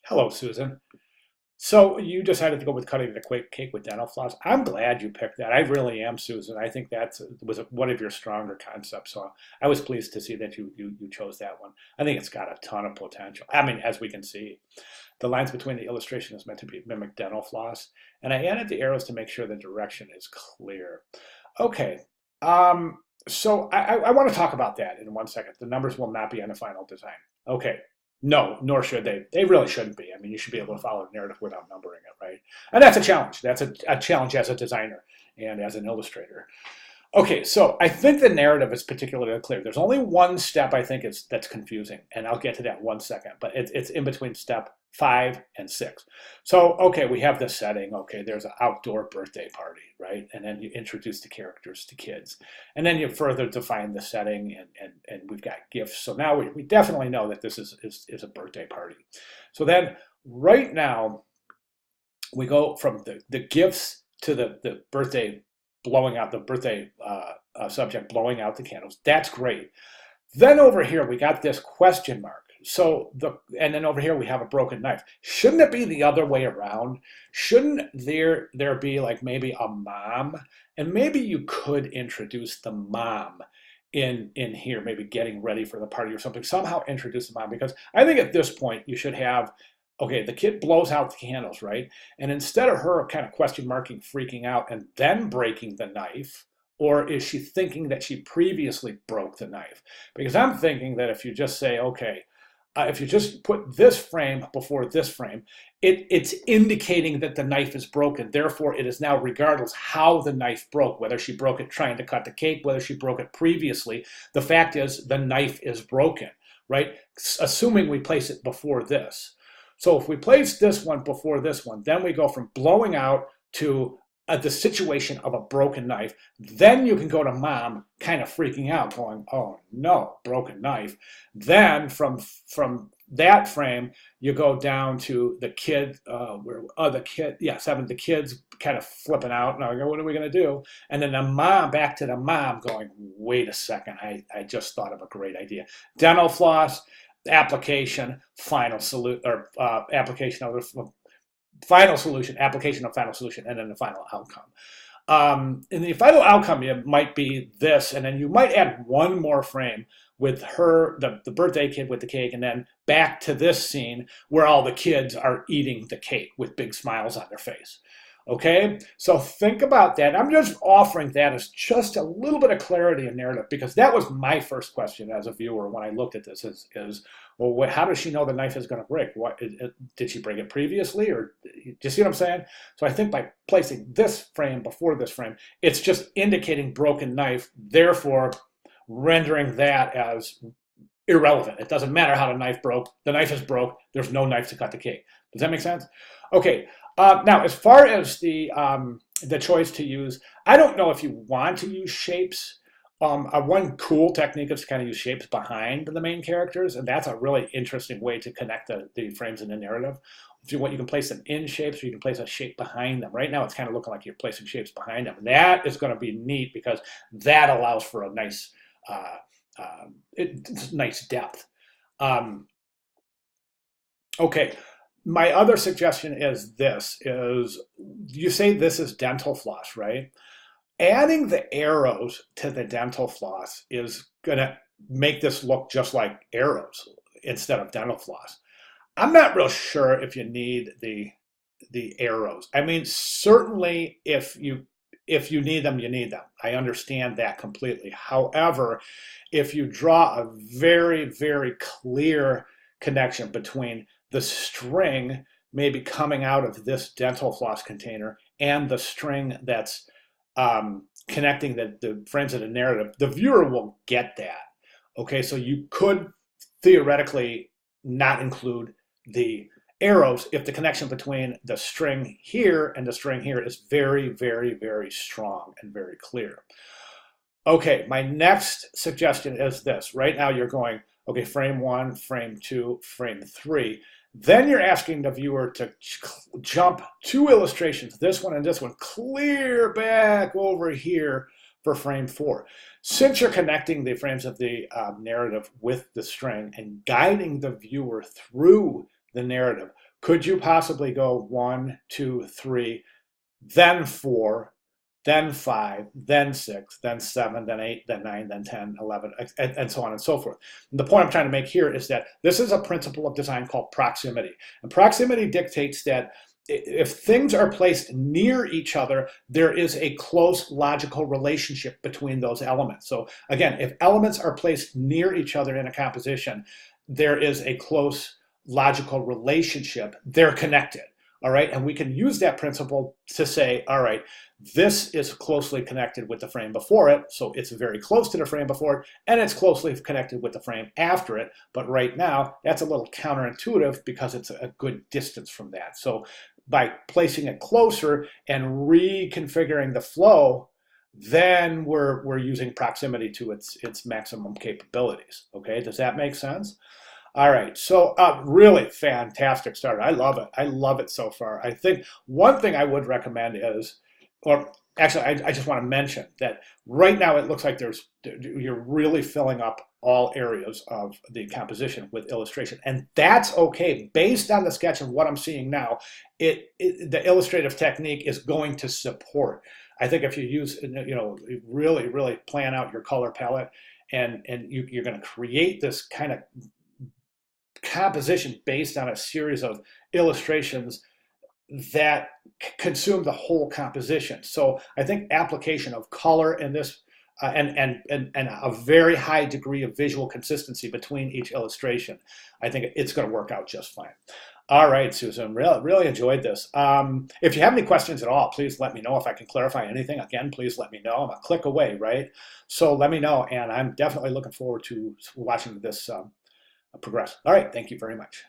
Hello, Susan. So you decided to go with cutting the cake with dental floss. I'm glad you picked that. I really am, Susan. I think that was one of your stronger concepts. So I was pleased to see that you chose that one. I think it's got a ton of potential. I mean, as we can see, the lines between the illustration is meant to be mimic dental floss, and I added the arrows to make sure the direction is clear. Okay. Um, so I want to talk about that in 1 second. The numbers will not be on the final design. Okay. No, nor should they. They really shouldn't be. I mean, you should be able to follow the narrative without numbering it, right? And that's a challenge. That's a challenge as a designer and as an illustrator. Okay, so I think the narrative is particularly clear. There's only one step I think that's confusing, and I'll get to that 1 second, but it's in between step 5 and 6. So, okay, we have the setting. Okay, there's an outdoor birthday party, right? And then you introduce the characters to kids. And then you further define the setting, and we've got gifts. So now we definitely know that this is a birthday party. So then right now, we go from the gifts to the birthday blowing out the birthday subject blowing out the candles. That's great. Then over here we got this question mark. So and then over here we have a broken knife. Shouldn't it be the other way around? Shouldn't there be like maybe a mom, and maybe you could introduce the mom in here, maybe getting ready for the party or something. Somehow introduce the mom, because I think at this point you should have, okay, the kid blows out the candles, right? And instead of her kind of question marking, freaking out, and then breaking the knife, or is she thinking that she previously broke the knife? Because I'm thinking that if you just say, okay, if you just put this frame before this frame, it's indicating that the knife is broken. Therefore, it is now regardless how the knife broke, whether she broke it trying to cut the cake, whether she broke it previously. The fact is the knife is broken, right? Assuming we place it before this. So if we place this one before this one, then we go from blowing out to the situation of a broken knife. Then you can go to mom kind of freaking out, going, oh no, broken knife. Then from that frame, you go down to the kid, the kids kind of flipping out. Now, what are we going to do? And then the mom, back to the mom going, wait a second, I just thought of a great idea. Dental floss, application, final solution, or application of the final solution, application of final solution, and then the final outcome. In the final outcome, it might be this, and then you might add one more frame with her, the birthday kid with the cake, and then back to this scene where all the kids are eating the cake with big smiles on their face. Okay, so think about that. I'm just offering that as just a little bit of clarity in narrative, because that was my first question as a viewer when I looked at this is well, how does she know the knife is going to break? Did she break it previously, or do you see what I'm saying? So I think by placing this frame before this frame, it's just indicating broken knife, therefore rendering that as irrelevant. It doesn't matter how the knife broke. The knife is broke. There's no knife to cut the cake. Does that make sense? Okay. Now, as far as the choice to use, I don't know if you want to use shapes. One cool technique is to kind of use shapes behind the main characters, and that's a really interesting way to connect the frames in the narrative. If you want, you can place them in shapes, or you can place a shape behind them. Right now, it's kind of looking like you're placing shapes behind them. That is going to be neat, because that allows for a nice, nice depth. Okay. My other suggestion is this, is you say this is dental floss, right? Adding the arrows to the dental floss is going to make this look just like arrows instead of dental floss. I'm not real sure if you need the arrows. I mean, certainly if you need them, you need them. I understand that completely. However, if you draw a very, very clear connection between the string maybe coming out of this dental floss container and the string that's connecting the frames of the narrative, the viewer will get that. Okay, so you could theoretically not include the arrows if the connection between the string here and the string here is very, very, very strong and very clear. Okay, my next suggestion is this. Right now you're going, okay, frame 1, frame 2, frame 3. Then you're asking the viewer to jump 2 illustrations, this one and this one, clear back over here for frame 4. Since you're connecting the frames of the narrative with the string and guiding the viewer through the narrative. Could you possibly go 1, 2, 3, then 4, then 5, then 6, then 7, then 8, then 9, then 10, 11, and so on and so forth. And the point I'm trying to make here is that this is a principle of design called proximity. And proximity dictates that if things are placed near each other, there is a close logical relationship between those elements. So again, if elements are placed near each other in a composition, there is a close logical relationship. They're connected. All right, and we can use that principle to say, all right, this is closely connected with the frame before it, so it's very close to the frame before it, and it's closely connected with the frame after it. But right now, that's a little counterintuitive because it's a good distance from that. So by placing it closer and reconfiguring the flow, then we're using proximity to its maximum capabilities. Okay, does that make sense? All right, so really fantastic start. I love it. I love it so far. I think one thing I would recommend is, or actually, I just want to mention that right now it looks like you're really filling up all areas of the composition with illustration, and that's okay. Based on the sketch and what I'm seeing now, the illustrative technique is going to support. I think if you use, really plan out your color palette, and you're going to create this kind of composition based on a series of illustrations that consume the whole composition. So I think application of color in this and a very high degree of visual consistency between each illustration, I think it's going to work out just fine. All right, Susan, really enjoyed this. If you have any questions at all, please let me know. If I can clarify anything, again, please let me know. I'm a click away, right? So let me know, and I'm definitely looking forward to watching this progress. All right, thank you very much.